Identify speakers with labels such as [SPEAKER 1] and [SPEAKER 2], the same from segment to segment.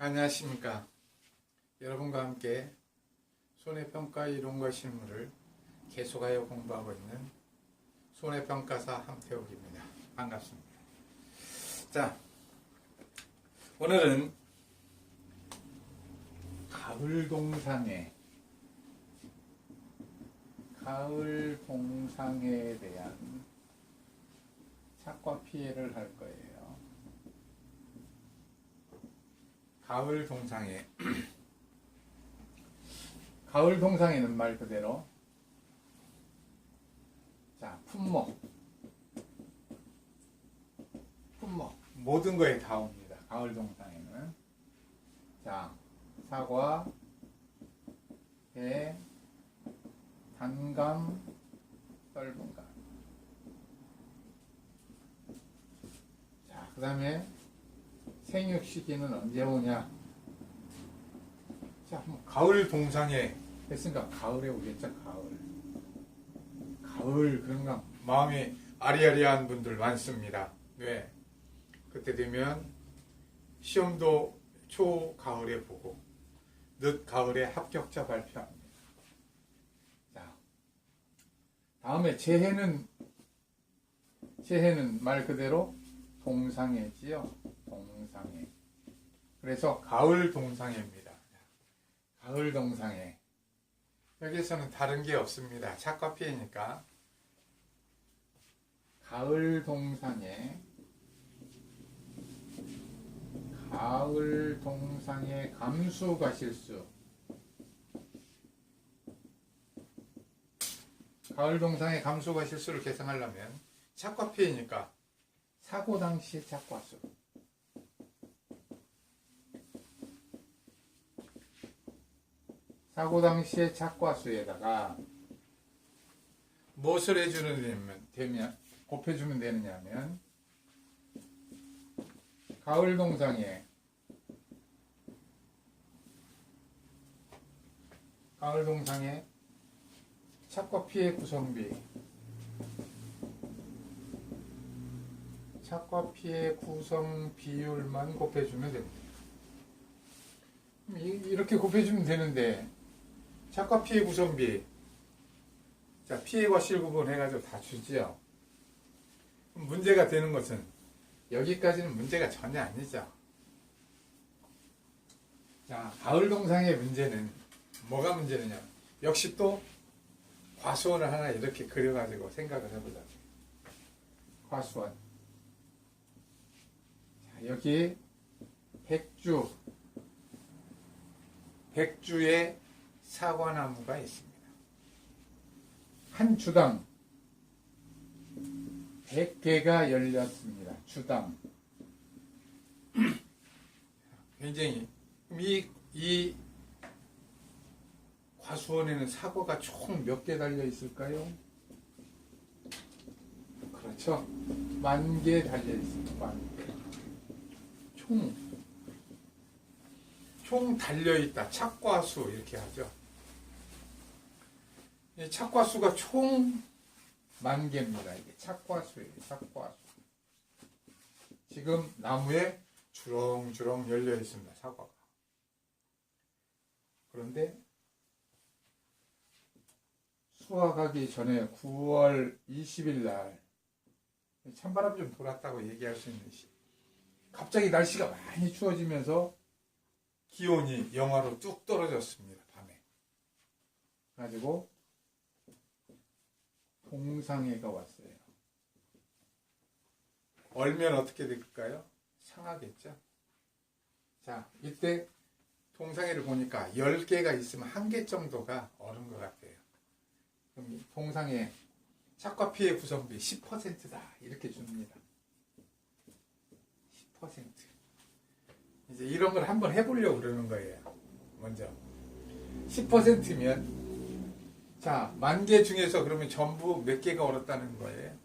[SPEAKER 1] 안녕하십니까. 여러분과 함께 손해평가 이론과 실무를 계속하여 공부하고 있는 손해평가사 함태욱입니다. 반갑습니다. 자, 오늘은 가을 동상에 대한 착과 피해를 할 거예요. 가을 동상에는 말 그대로 품목 모든 거에 다 옵니다. 가을 동상에는 사과, 배, 단감, 떫은감. 그 다음에 생육 시기는 언제 오냐? 가을 동상에 했으니까 가을에 오겠죠. 가을 그런가 마음이 아리아리한 분들 많습니다. 왜? 그때 되면 시험도 초가을에 보고 늦가을에 합격자 발표합니다. 다음에 재해는 말 그대로 동상해지요. 동상해. 그래서 가을 동상해입니다. 가을 동상해. 여기서는 다른 게 없습니다. 착과 피해니까. 가을 동상해 감수가 실수. 가을 동상의 감수가 실수를 계산하려면 착과 피해니까 사고 당시 착과수. 사고 당시의 착과수에다가 무엇을 곱해주면 되느냐면 가을 동상에 착과 피해 구성비, 착과 피해 구성 비율만 곱해주면 됩니다. 이렇게 곱해주면 되는데 착과 피해 구성비, 피해과 실구분 해가지고 다 주지요. 문제가 되는 것은 여기까지는 문제가 전혀 아니죠. 가을 동상의 문제는 뭐가 문제느냐? 역시 또 과수원을 하나 이렇게 그려가지고 생각을 해보자. 과수원. 여기 백주의 사과나무가 있습니다. 한 주당 100개가 열렸습니다. 주당. 굉장히 이 과수원에는 사과가 총 몇 개 달려 있을까요? 그렇죠. 10,000개 달려 있습니다. 10,000개. 총 달려 있다. 착과수 이렇게 하죠. 이 착과수가 총 10,000개입니다. 이게 착과수예요. 착과수. 지금 나무에 주렁주렁 열려 있습니다. 사과가. 그런데 수확하기 전에 9월 20일 날 찬바람이 좀 돌았다고 얘기할 수 있는 시. 갑자기 날씨가 많이 추워지면서 기온이 영하로 뚝 떨어졌습니다. 밤에. 그래가지고 동상해가 왔어요. 얼면 어떻게 될까요? 상하겠죠. 이때 동상해를 보니까 10개가 있으면 1개 정도가 얼은 것 같아요. 그럼 동상해 착과 피해 구성비 10%다 이렇게 줍니다. 10%. 이제 이런 걸 한번 해보려고 그러는 거예요. 먼저 10%면 10,000개 중에서 그러면 전부 몇 개가 얼었다는 거예요.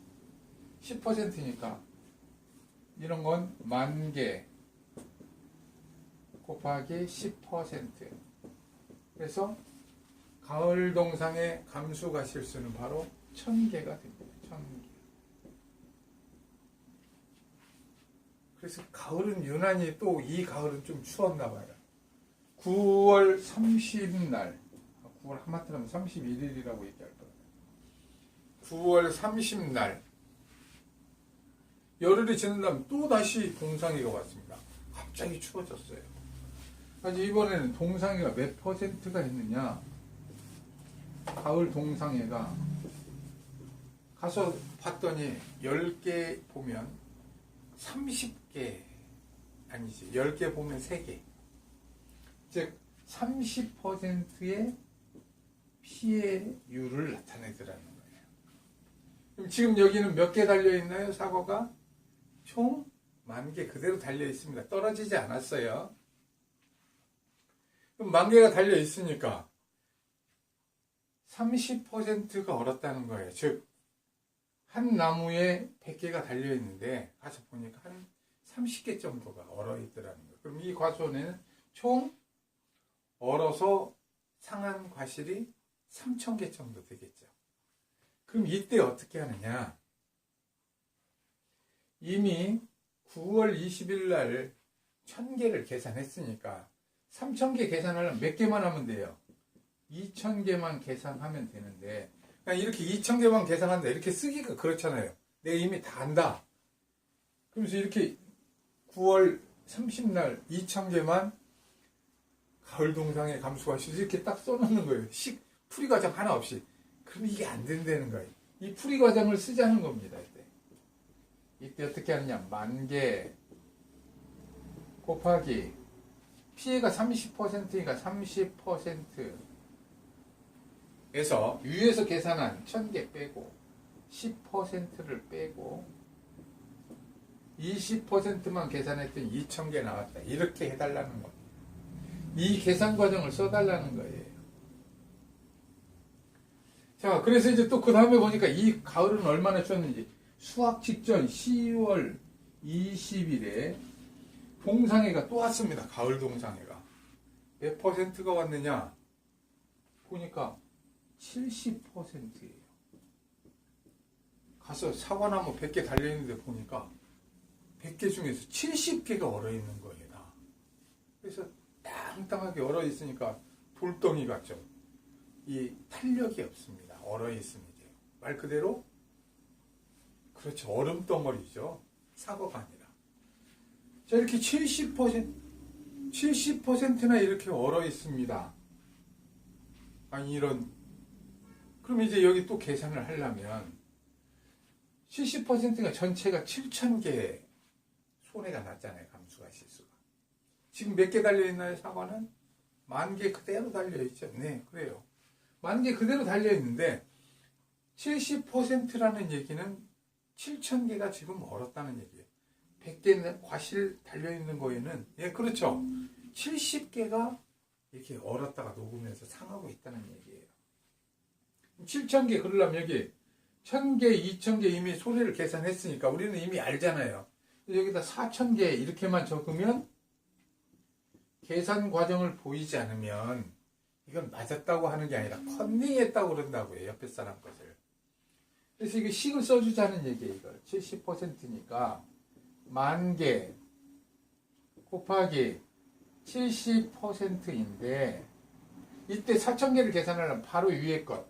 [SPEAKER 1] 10%니까 이런 건 10,000개 곱하기 10%. 그래서 가을 동상의 감수가 실수는 바로 1,000개가 됩니다. 1,000개. 그래서 가을은 유난히 또 이 가을은 좀 추웠나 봐요. 9월 30날, 9월 하마터면 31일이라고 얘기할 거예요. 9월 30날, 열흘이 지난 다음 또 다시 동상이가 왔습니다. 갑자기 추워졌어요. 그래서 이번에는 동상이가 몇 퍼센트가 있느냐? 가을 동상이가 가서 봤더니 10개 보면 30개, 아니지, 10개 보면 3개. 즉 30%의 피해율을 나타내더라는 거예요. 그럼 지금 여기는 몇 개 달려있나요? 사과가 총 10,000개 그대로 달려있습니다. 떨어지지 않았어요. 그럼 10,000개가 달려있으니까 30%가 얼었다는 거예요. 즉 한 나무에 100개가 달려있는데 가서 보니까 한 30개 정도가 얼어있더라는 거예요. 그럼 이 과수원에는 총 얼어서 상한 과실이 3,000개 정도 되겠죠. 그럼 이때 어떻게 하느냐? 이미 9월 20일 날 1,000개를 계산했으니까 3,000개 계산하려면 몇 개만 하면 돼요? 2,000개만 계산하면 되는데, 그냥 이렇게 2,000개만 계산한다 이렇게 쓰기가 그렇잖아요. 내가 이미 다 안다. 그러면서 이렇게 9월 30날 2,000개만 가을 동상의 감수과실 이렇게 딱 써놓는 거예요. 풀이 과정 하나 없이. 그럼 이게 안 된다는 거예요. 이 풀이 과정을 쓰자는 겁니다. 이때 어떻게 하느냐? 10,000개 곱하기 피해가 30%니까 30%에서 위에서 계산한 1,000개 빼고 10%를 빼고 20%만 계산했더니 2,000개 나왔다. 이렇게 해달라는 겁니다. 이 계산 과정을 써달라는 거예요. 자, 그래서 이제 또 그 다음에 보니까 이 가을은 얼마나 추웠는지 수학 직전 10월 20일에 동상해가 또 왔습니다. 가을 동상해가. 몇 퍼센트가 왔느냐? 보니까 70%예요. 가서 사과나무 100개 달려있는데 보니까 100개 중에서 70개가 얼어있는 거예요. 다. 그래서 땅땅하게 얼어있으니까 돌덩이 같죠. 이 탄력이 없습니다. 얼어있으면 이제 말 그대로 그렇죠. 얼음덩어리죠. 사과가 아니라. 자, 이렇게 70%나 이렇게 얼어있습니다. 아니, 이런. 그럼 이제 여기 또 계산을 하려면 70%가 전체가 7,000개 손해가 났잖아요. 감수가 실수가. 지금 몇 개 달려있나요? 사과는? 10,000개 그대로 달려있죠. 네, 그래요. 10,000개 그대로 달려있는데 70%라는 얘기는 7,000개가 지금 얼었다는 얘기예요. 100개 과실 달려있는 거에는, 예, 그렇죠. 70개가 이렇게 얼었다가 녹으면서 상하고 있다는 얘기예요. 7,000개 그러려면 여기 1,000개, 2,000개 이미 손해를 계산했으니까 우리는 이미 알잖아요. 여기다 4,000개 이렇게만 적으면 계산 과정을 보이지 않으면 이건 맞았다고 하는 게 아니라 컨닝했다고 그런다고요. 옆에 사람 것을. 그래서 이게 식을 써주자는 얘기예요. 이걸 70%니까 10,000개 곱하기 70%인데 이때 4,000개를 계산하려면 바로 위에 것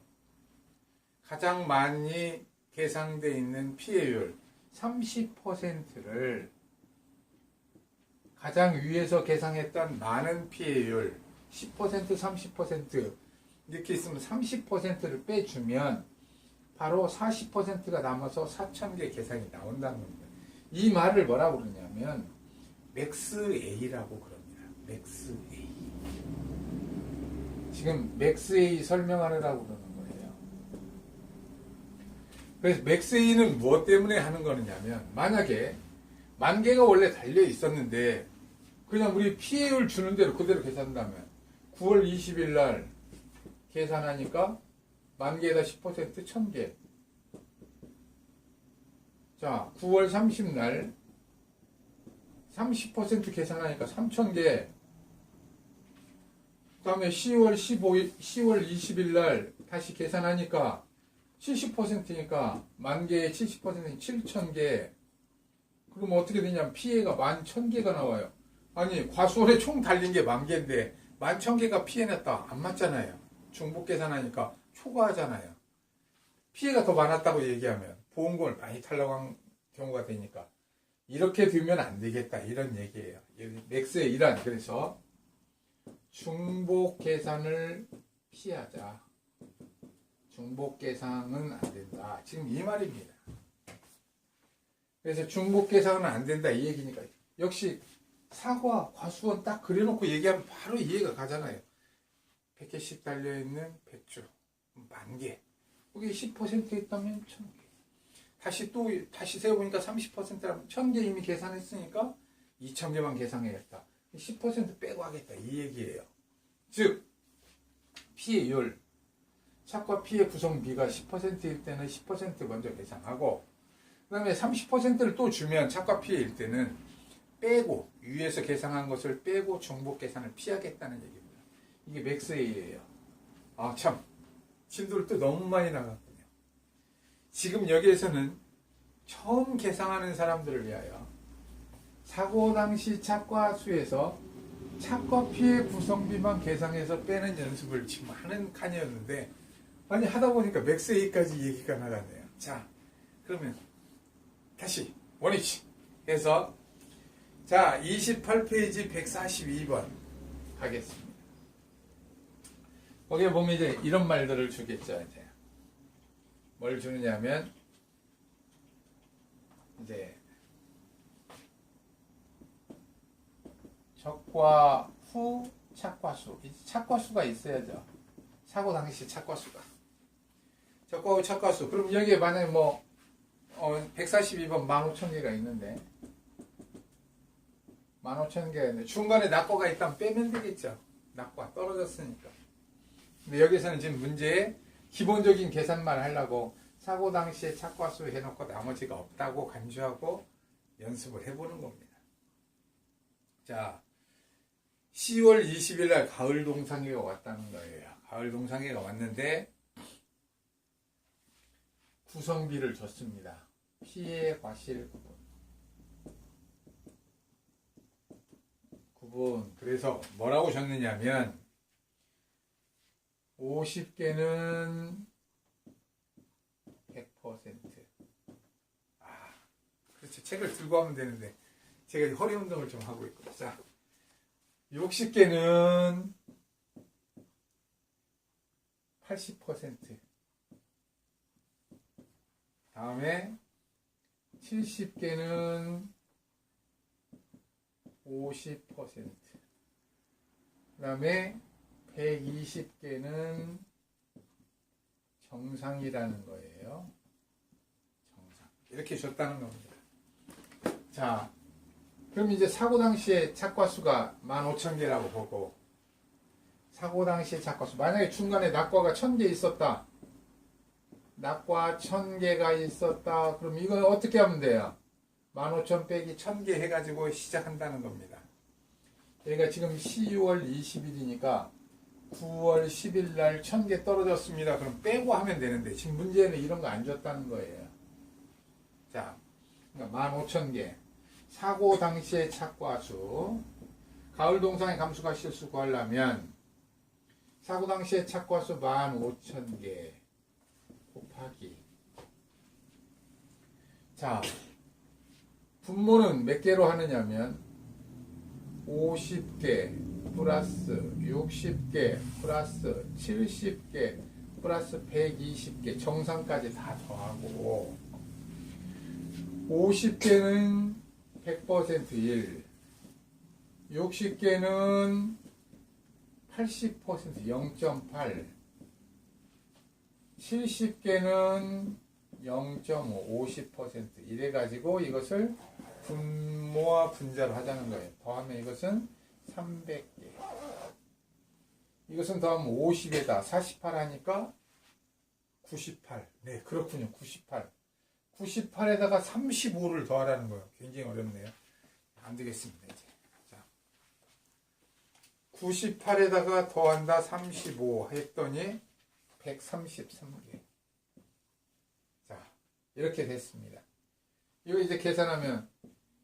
[SPEAKER 1] 가장 많이 계산되어 있는 피해율 30%를 가장 위에서 계산했던 많은 피해율 10%, 30% 이렇게 있으면 30%를 빼주면 바로 40%가 남아서 4,000개 계산이 나온다는 겁니다. 이 말을 뭐라고 그러냐면 맥스 A라고 그럽니다. 맥스 A. 지금 맥스 A 설명하느라고 그러는 거예요. 그래서 맥스 A는 무엇 때문에 하는 거냐면 만약에 10,000개가 원래 달려 있었는데 그냥 우리 피해율 주는 대로 그대로 계산한다면 9월 20일 날 계산하니까 10,000개에다 10% 1,000개. 자, 9월 30날 30% 계산하니까 3,000개. 그 다음에 10월 20일 날 다시 계산하니까 70%니까 10,000개에 70%는 7,000개. 그럼 어떻게 되냐면 피해가 11,000개가 나와요. 아니 과수원에 총 달린 게 10,000개인데 11,000개가 피해냈다. 안 맞잖아요. 중복 계산하니까 초과하잖아요. 피해가 더 많았다고 얘기하면 보험금을 많이 탈락한 경우가 되니까 이렇게 두면 안 되겠다 이런 얘기예요. 맥스의 일환. 그래서 중복 계산을 피하자. 중복 계산은 안 된다. 지금 이 말입니다. 그래서 중복 계산은 안 된다 이 얘기니까 역시 사과, 과수원 딱 그려놓고 얘기하면 바로 이해가 가잖아요. 100개씩 달려있는 백주 10,000개. 그게 10% 있다면 1,000개. 다시 세워보니까 30%라면 1,000개 이미 계산했으니까 2,000개만 계산해야겠다. 10% 빼고 하겠다. 이 얘기예요. 즉, 피해율. 착과 피해 구성비가 10%일 때는 10% 먼저 계산하고, 그 다음에 30%를 또 주면 착과 피해일 때는 빼고, 위에서 계산한 것을 빼고 중복 계산을 피하겠다는 얘기입니다. 이게 맥스웨이예요. 아, 참. 진도를 또 너무 많이 나갔군요. 지금 여기에서는 처음 계산하는 사람들을 위하여 사고 당시 착과 수에서 착과 피해 구성비만 계산해서 빼는 연습을 지금 하는 칸이었는데 아니 하다 보니까 맥스웨이까지 얘기가 나갔네요. 자, 그러면 다시 원위치 해서 자 28페이지 142번 가겠습니다. 거기에 보면 이제 이런 말들을 주겠죠. 이제 뭘 주느냐면 이제 적과 후 착과수. 착과수가 있어야죠. 사고 당시 착과수가. 적과 후 착과수. 그럼 여기에 만약에 142번 15,000개가 있는데 15,000개가 있는데 중간에 낙과가 있다면 빼면 되겠죠. 낙과 떨어졌으니까. 근데 여기서는 지금 문제에 기본적인 계산만 하려고 사고 당시에 착과수 해놓고 나머지가 없다고 간주하고 연습을 해보는 겁니다. 자, 10월 20일 날 가을 동상회가 왔다는 거예요. 가을 동상회가 왔는데 구성비를 줬습니다. 피해 과실 구분. 그래서 뭐라고 줬느냐면 50개는 100%. 그렇죠. 책을 들고 하면 되는데 제가 허리 운동을 좀 하고 있고. 자, 60개는 80%. 다음에 70개는 50%. 그 다음에 120개는 정상이라는 거예요. 정상. 이렇게 줬다는 겁니다. 자, 그럼 이제 사고 당시에 착과수가 15,000개라고 보고, 사고 당시에 착과수. 만약에 중간에 낙과가 1,000개 있었다. 낙과 1,000개가 있었다. 그럼 이건 어떻게 하면 돼요? 15,000 빼기 1,000개 해가지고 시작한다는 겁니다. 여기가 지금 10월 20일이니까 9월 10일 날 1,000개 떨어졌습니다. 그럼 빼고 하면 되는데 지금 문제는 이런 거 안 줬다는 거예요. 자, 그러니까 15,000개. 사고 당시의 착과수. 가을 동상의 감수가 실수 구하려면 사고 당시의 착과수 15,000개 곱하기. 자, 분모는 몇 개로 하느냐면 50개 플러스 60개 플러스 70개 플러스 120개 정상까지 다 더하고 50개는 100% 1, 60개는 80% 0.8, 70개는 0.5, 50% 이래가지고 이것을 분모와 분자를 하자는 거예요. 더하면 이것은 300개. 이것은 더하면 50에다 48 하니까 98. 네, 그렇군요. 98. 98에다가 35를 더하라는 거예요. 굉장히 어렵네요. 안 되겠습니다, 이제. 자, 98에다가 더한다 35 했더니 133개. 자, 이렇게 됐습니다. 이거 이제 계산하면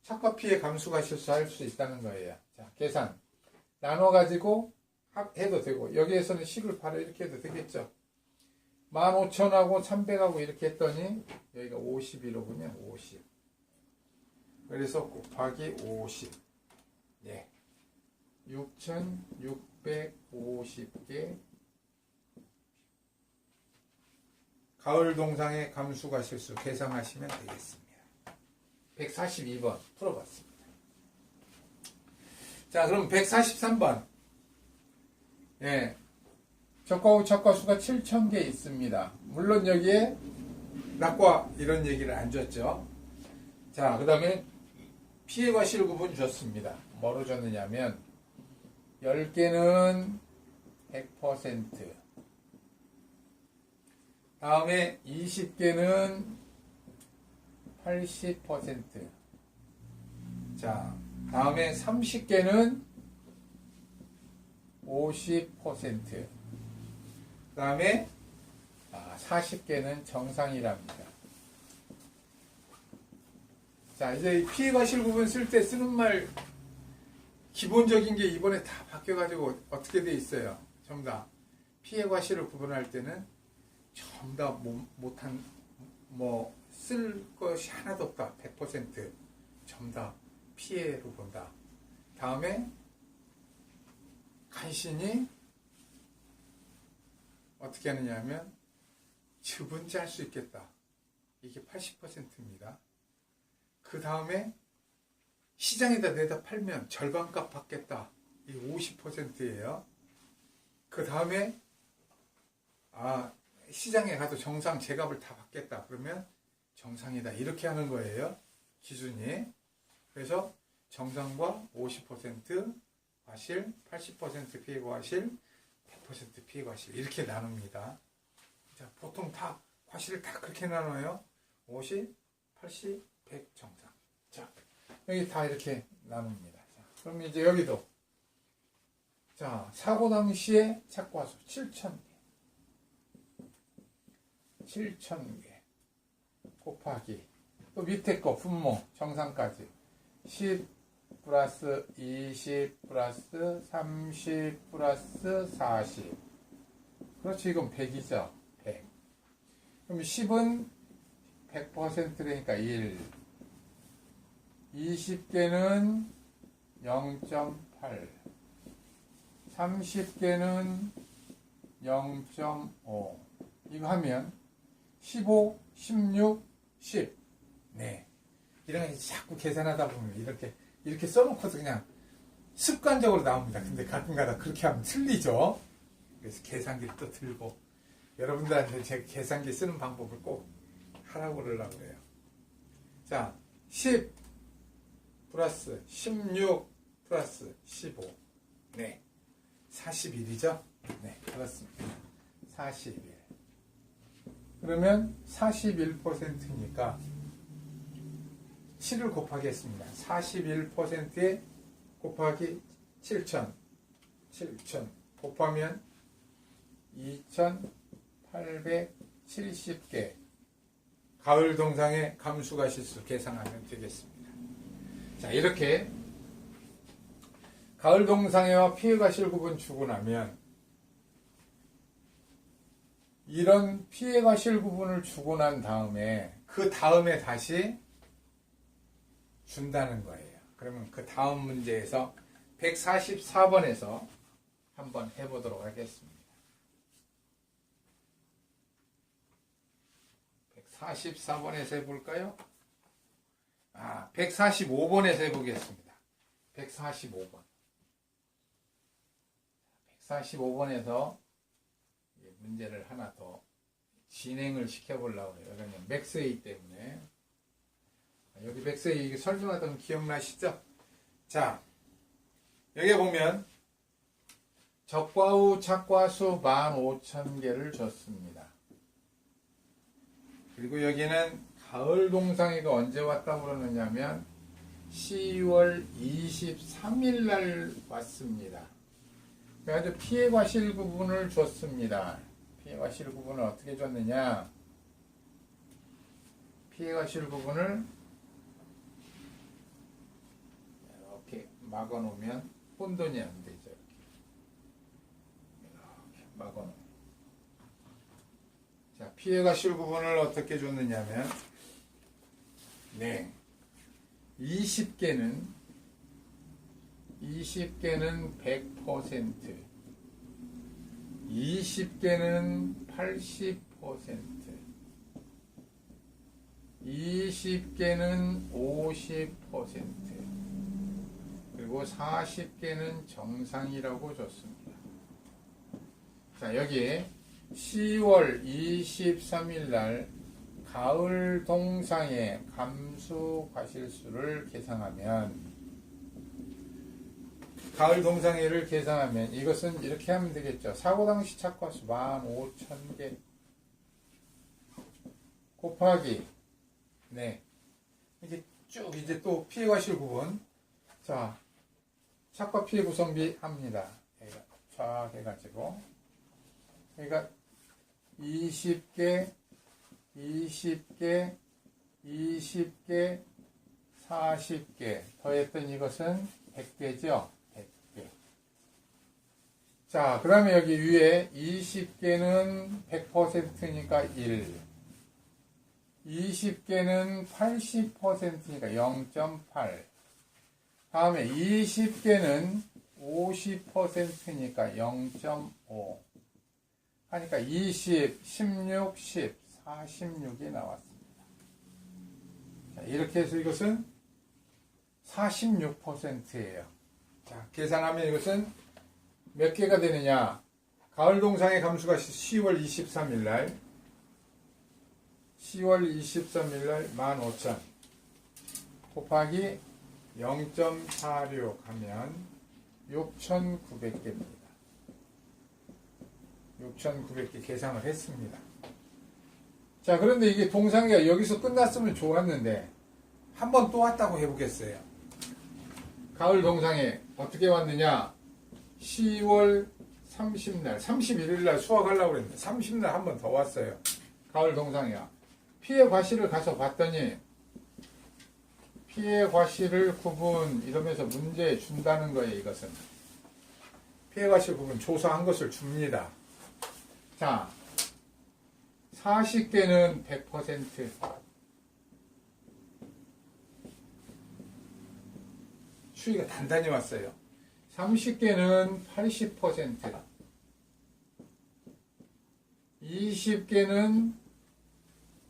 [SPEAKER 1] 착과 피해 감수가 실수할 수 있다는 거예요. 자, 계산. 나눠가지고 해도 되고, 여기에서는 식을 바로 이렇게 해도 되겠죠. 15,000하고 300하고 이렇게 했더니, 여기가 51호군요. 50. 그래서 곱하기 50. 예. 6,650개. 가을 동상의 감수가 실수 계산하시면 되겠습니다. 142번 풀어봤습니다. 자, 그럼 143번. 예. 적과후 적과수가 7,000개 있습니다. 물론 여기에 낙과 이런 얘기를 안 줬죠. 자, 그 다음에 피해과 실구분 줬습니다. 뭐로 줬느냐면 10개는 100%, 다음에 20개는 80%, 자, 다음에 30개는 50%, 그 다음에 40개는 정상이랍니다. 자, 이제 피해과 실구분 쓸 때 쓰는 말 기본적인 게 이번에 다 바뀌어가지고 어떻게 돼 있어요. 전부 다 피해과 실을 구분할 때는 전부 다 못한 쓸 것이 하나도 없다. 100% 전부 다 피해로 본다. 다음에 간신히 어떻게 하느냐 하면 즉은지 할 수 있겠다. 이게 80%입니다. 그 다음에 시장에다 내다 팔면 절반값 받겠다. 이게 50%예요. 그 다음에 시장에 가도 정상 제값을 다 받겠다. 그러면 정상이다. 이렇게 하는 거예요. 기준이. 그래서 정상과 50% 과실, 80% 피해과실, 100% 피해과실 이렇게 나눕니다. 자, 보통 다 과실을 다 그렇게 나눠요. 50, 80, 100 정상. 자, 여기 다 이렇게 나눕니다. 자, 그럼 이제 여기도 자, 사고 당시에 착과수 7,000개. 7,000개 곱하기 또 밑에 거 분모 정상까지 10 플러스 20 플러스 30 플러스 40. 그렇지, 이건 100이죠. 100. 그럼 10은 100%라니까 1. 20개는 0.8. 30개는 0.5. 이거 하면 15, 16, 10. 네. 이런 거 자꾸 계산하다 보면 이렇게 써놓고서 그냥 습관적으로 나옵니다. 근데 가끔가다 그렇게 하면 틀리죠. 그래서 계산기를 또 들고 여러분들한테 제 계산기 쓰는 방법을 꼭 하라고 그러려고 그래요. 자, 10 플러스 16 플러스 15. 네. 41이죠? 네, 그렇습니다. 41. 그러면 41%니까 7을 곱하겠습니다. 41%에 곱하기 7,000. 7,000 곱하면 2,870개. 가을 동상의 감수가 실수 계산하면 되겠습니다. 자, 이렇게 가을 동상해와 피해가 실구분 주고 나면 이런 피해가 실구분을 주고 난 다음에 그 다음에 다시 준다는 거예요. 그러면 그 다음 문제에서 144번에서 한번 해보도록 하겠습니다. 144번에서 해볼까요? 145번에서 해보겠습니다. 145번. 145번에서 문제를 하나 더 진행을 시켜보려고 해요. 왜냐면 맥스웨이 때문에. 여기 맥스웨이 설명하던 기억나시죠? 자, 여기 보면 적과후 착과수 15,000개를 줬습니다. 그리고 여기는 가을 동상이가 언제 왔다고 그러느냐면 10월 23일 날 왔습니다. 그래가지고 피해과 실구분을 줬습니다. 피해과 실구분을 어떻게 줬느냐? 피해과 실구분을 막아놓으면 혼돈이 안 되죠. 이렇게 막아놓으면. 자, 피해가 실구분을 어떻게 줬느냐면, 네, 20개는 100%, 20개는 80%, 20개는 50%, 그리고 40개는 정상이라고 줬습니다. 자, 여기에 10월 23일 날 가을 동상의 감수 과실수를 계산하면, 가을 동상회를 계산하면 이것은 이렇게 하면 되겠죠. 사고 당시 착과수 15,000개 곱하기, 네, 이게 쭉 이제 또 피해가 실구분. 자, 착과 피해 구성비 합니다. 쫙 해가지고, 그러니까 20개, 20개, 20개, 40개 더했던 이것은 100개죠. 100개. 자, 그 다음에 여기 위에 20개는 100%니까 1, 20개는 80%니까 0.8, 다음에 20개는 50%니까 0.5 하니까 20, 16, 10, 46이 나왔습니다. 자, 이렇게 해서 이것은 46%예요. 자, 계산하면 이것은 몇 개가 되느냐? 가을 동상의 감수가 10월 23일 날 15,000 곱하기 0.46 하면 6,900개입니다. 6,900개 계산을 했습니다. 자, 그런데 이게 동상회가 여기서 끝났으면 좋았는데 한 번 또 왔다고 해보겠어요. 가을 동상회 어떻게 왔느냐? 10월 30날, 31일날 수확하려고 그랬는데 30날 한 번 더 왔어요. 가을 동상회야. 피해 과실을 가서 봤더니 피해 과실을 구분 이러면서 문제 준다는 거예요. 이것은 피해 과실 구분 조사한 것을 줍니다. 자, 40개는 100%, 추이가 단단히 왔어요. 30개는 80%, 20개는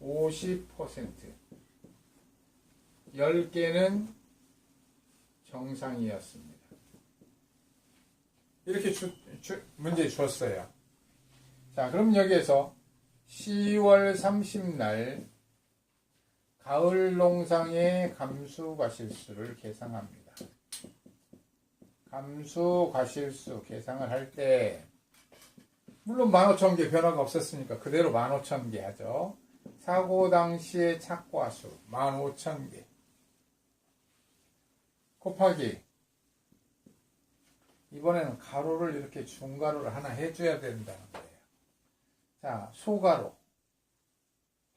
[SPEAKER 1] 50%, 10개는 정상이었습니다. 이렇게 문제 줬어요. 자, 그럼 여기에서 10월 30날 가을 농상의 감수 과실수를 계산합니다. 감수 과실수 계산을 할 때 물론 15,000개 변화가 없었으니까 그대로 15,000개 하죠. 사고 당시의 착과수 15,000개 곱하기, 이번에는 가로를 이렇게 중가로를 하나 해줘야 된다는 거예요. 자, 소가로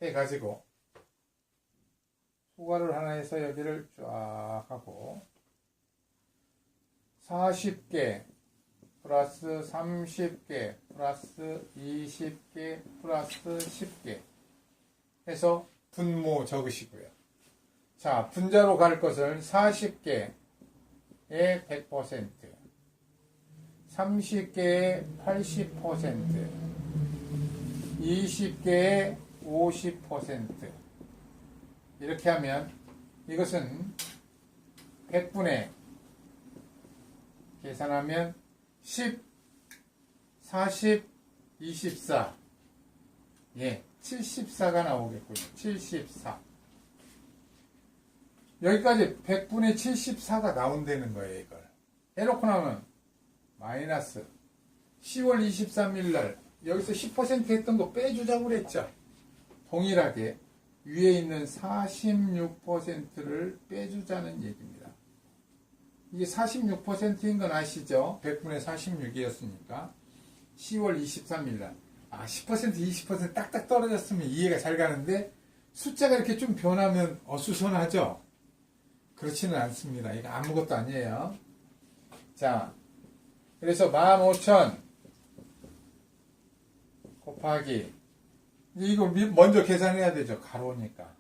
[SPEAKER 1] 해가지고 소가로를 하나 해서 여기를 쫙 하고 40개 플러스 30개 플러스 20개 플러스 10개 해서 분모 적으시고요. 자, 분자로 갈 것을 40개에 100%, 30개에 80%, 20개에 50% 이렇게 하면 이것은 100분의 계산하면 10, 40, 24, 74가 나오겠군요. 74. 여기까지 100분의 74가 나온다는 거예요, 이걸. 해놓고 나면 마이너스 10월 23일 날 여기서 10% 했던 거 빼주자고 그랬죠. 동일하게 위에 있는 46%를 빼주자는 얘기입니다. 이게 46%인 건 아시죠? 100분의 46이었으니까 10월 23일 날 10%, 20% 딱딱 떨어졌으면 이해가 잘 가는데 숫자가 이렇게 좀 변하면 어수선하죠? 그렇지는 않습니다. 이거 아무것도 아니에요. 자, 그래서 15,000 곱하기, 이거 먼저 계산해야 되죠. 가로니까.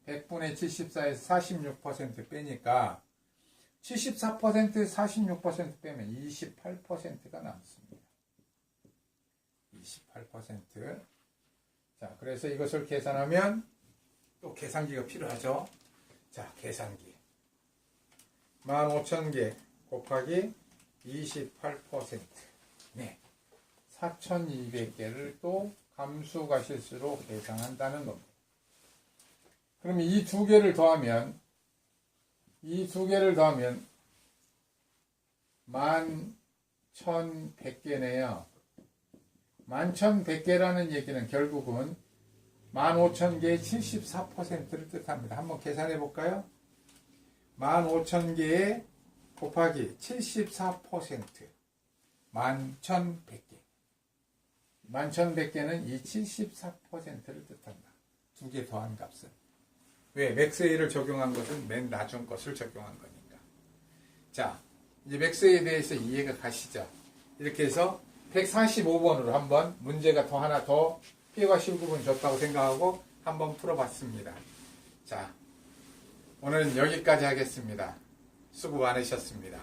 [SPEAKER 1] 100분의 74에서 46% 빼니까 74%, 46% 빼면 28%가 남습니다. 28%. 자, 그래서 이것을 계산하면 또 계산기가 필요하죠. 자, 계산기. 15,000개 곱하기 28%. 네. 4,200개를 또 함수가 실수로 계산한다는 겁니다. 그럼 이 두 개를 더하면 11,100개네요. 11,100개라는 얘기는 결국은 15,000개의 74%를 뜻합니다. 한번 계산해 볼까요? 15,000개에 곱하기 74%. 11,100개. 11,100개는 이 74%를 뜻한다. 두 개 더한 값은. 왜? 맥스웨이를 적용한 것은 맨 나중 것을 적용한 거니까. 자, 이제 맥스웨이에 대해서 이해가 가시죠? 이렇게 해서 145번으로 한번 문제가 더 하나 더 피해가 실구분 줬다고 생각하고 한번 풀어봤습니다. 자, 오늘은 여기까지 하겠습니다. 수고 많으셨습니다.